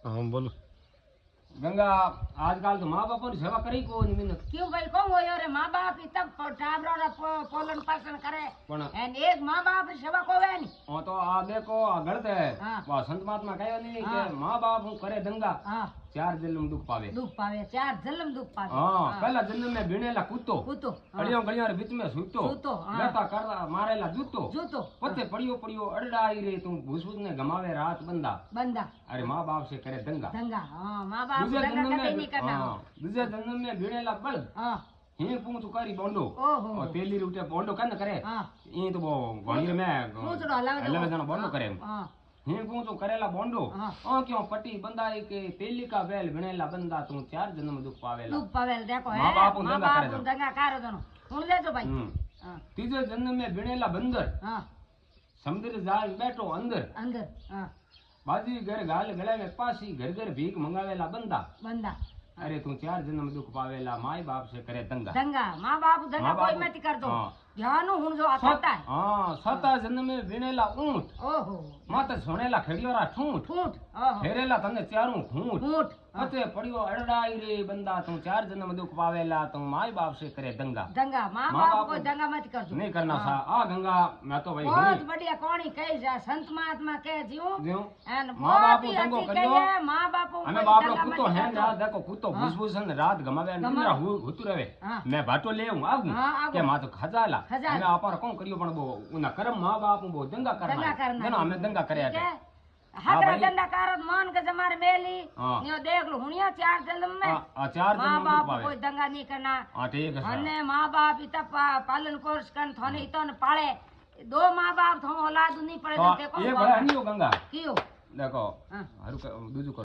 हाँ बोलो। गंगा आजकल तो माँ बापों की सेवा करी को नहीं मिलत क्यों भाई कौन हो यार माँ बाप ही तब टाबरा रा पोलन पालन करे पण एन एक माँ बाप की सेवा को वे नहीं ओ तो आ देखो आ गलत है हाँ। वा संत महात्मा कहो नहीं हाँ। कि माँ बाप हूँ करे दंगा हाँ चार जन्म दुख पावे दुख पावे चार जन्म दुख पावे हाँ पहला जन्म में बीणेला कुत्तो कूतो अड़ियों गलियों रे बीच में सूतो सूतो, हाँ। लेता करदा मारेला जूतो जूतो पते पड़ियो पड़ियो अड़ड़ाई रे तू भूसभूस ने गमावे रात बंदा बंदा अरे माँ बाप से करे दंगा दंगा हाँ माँ बाप दूसरे दंगा जन्म कभी नहीं में करना हाँ दूसरे जन्म में बीणेला बल्द हाँ ही पूछ करी बोंडो ओहो और तेली रूटे बोंडो कन करे हाँ ये तो वो घणीर में पूछड़ो हलावे जना बोंडो करे हाँ ही पूछो करेला बोंडो हाँ। ओ क्यों पट्टी बंदाई के तेली का बैल बीणेला बंदा तू चार जन्म दुख पावेला दुख पावे देखो है माँ बाप माँ दंगा करे बाप दो। दंगा करे दोनों सुन ले तो भाई हाँ तीसरे जन्म में बीणेला बंदर हाँ समुद्र जाल बैठो अंदर अंदर हाँ बाजी घर गाल गले में पासी घर घर भीख मंगावेला बंदा बंदा अरे तू चार जन्म दुख पावेला माई बाप से करे दंगा दंगा माँ बाप दंगा माँ कोई बाप- मत कर दो हाँ। ध्यान हुन जो आता है हाँ साता जन्म में बीणेला ऊंट ओहो माता सोनेला खेड़ियोरा ठूंठ फूट ओहो फेरेला तने चारू खूंट फूट पते पड़ियो अड़ड़ाई रे बंदा तू चार जन्म दुख पावेला तू माई बाप से करे दंगा दंगा माँ माँ बाप बाप को दंगा मत कर दो नहीं करना सा आ गंगा मैं तो भाई बहुत हूँ बढ़िया कौनी कही जा संत महात्मा कह जियो ज्यों एन माँ बाप बहुत ही दंगो अच्छी करियो। कही है माँ बाप को हमें कोई बाप रो दंगा कुत्तो मत है कर ना दो। देखो कुत्तो हाँ। भूसभूसन रात गमावे निंद्रा हुतु रहे हाँ। मैं भाटो ले हूं आगू हाँ, आगू। के मां तो खजाला खजाला। मैं आपार कौन करियो पण वो उना कर्म मां बाप वो दंगा करना दंगा करना ना हमें दंगा करे ठीक है हाँ हकरा भाई। दंगा कारत मान के जमार मेली हाँ। नियो देख लो हुनिया चार जन्म में आ चार माँ जन्म बाप दुख पावे कोई दंगा नहीं करना हां ठीक है सर અને माँ बाप इतना पालन कोर्स कर थोने इतन पाले दो माँ बाप थो औलाद नहीं पड़े तो देखो ये बड़ा नहीं हो गंगा क्यों देखो हाँ हारू दूजू